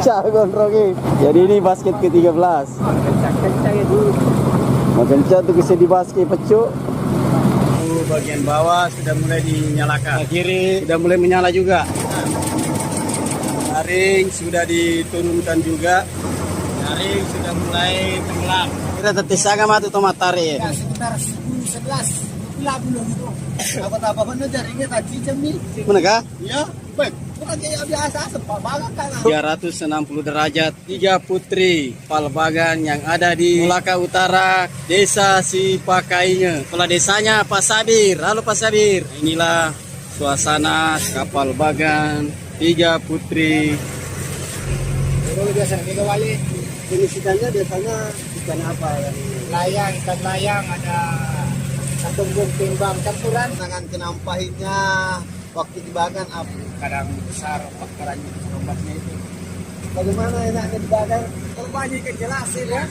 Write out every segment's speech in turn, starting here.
Cak gondrongnya. Jadi ini basket ke-13. Kencang-kencang itu. Makin cak tuh bisa di basket pecuk. Bagian bawah sudah mulai dinyalakan. Kiri sudah mulai menyala juga. Jaring sudah diturunkan juga. Jaring sudah mulai tenggelam. Kita tertisaga mati tomat tarik. Ya sekitar 10-11 bulan belum itu. Apa-apa bener jaringnya tadi jam nih. Mana kah? Ya, baik. Bukan kayak biasa sempat banget kan. 360 derajat, 3 putri Palbagan yang ada di Mulaka Utara, Desa Sipakainya. Kepala desanya Pak Sabir. Halo Pak Sabir. Inilah suasana kapal Bagan, 3 putri. Kalau biasa kita wali Jenis ikannya biasanya ikan apa ya? layang, ikan layang ada katumbung timbang campuran dengan kenampahinnya waktu dibagan abu kadang besar bakaran obatnya itu. Bagaimana enaknya dibagan? Kalau banyak kejelasin ya.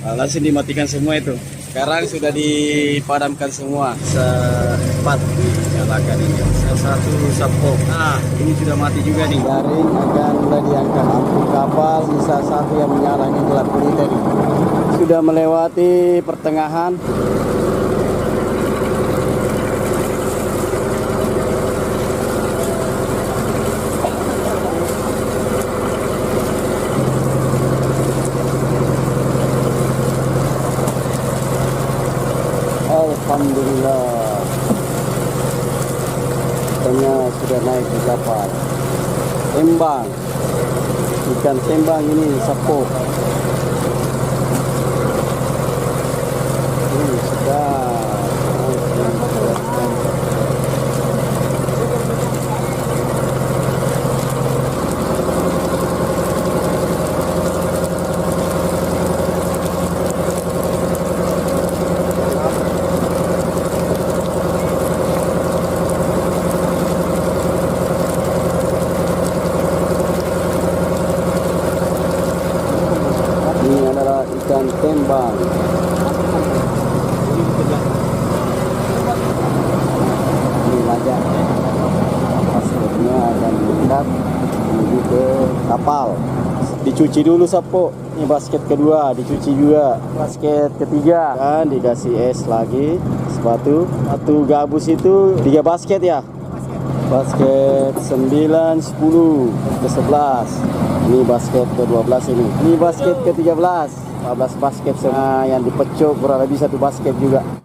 Langsung dimatikan semua itu. Sekarang sudah dipadamkan semua. Sepat dinyalakan ini. Salah satu sapo. Nah, ini sudah mati juga nih. Jaring akan mulai diangkat. Lampu kapal sisa satu yang menyala ini gelap gulita nih. Sudah melewati pertengahan. Alhamdulillah, ikannya sudah naik di kapal. Tembang, ikan tembang ini sapo. Ini sudah. Ini adalah ikan tembang. Ini lajak. Paspornya akan mendekat menuju ke kapal. Dicuci dulu sapo. Ini basket kedua, dicuci juga. Basket ketiga dan dikasih es lagi. Sepatu gabus itu 3 basket ya. Basket 9, 10, ke-11. Ini basket ke-12 ini. Ini basket ke-13. 14 basket semua yang dipecuk kurang lebih 1 basket juga.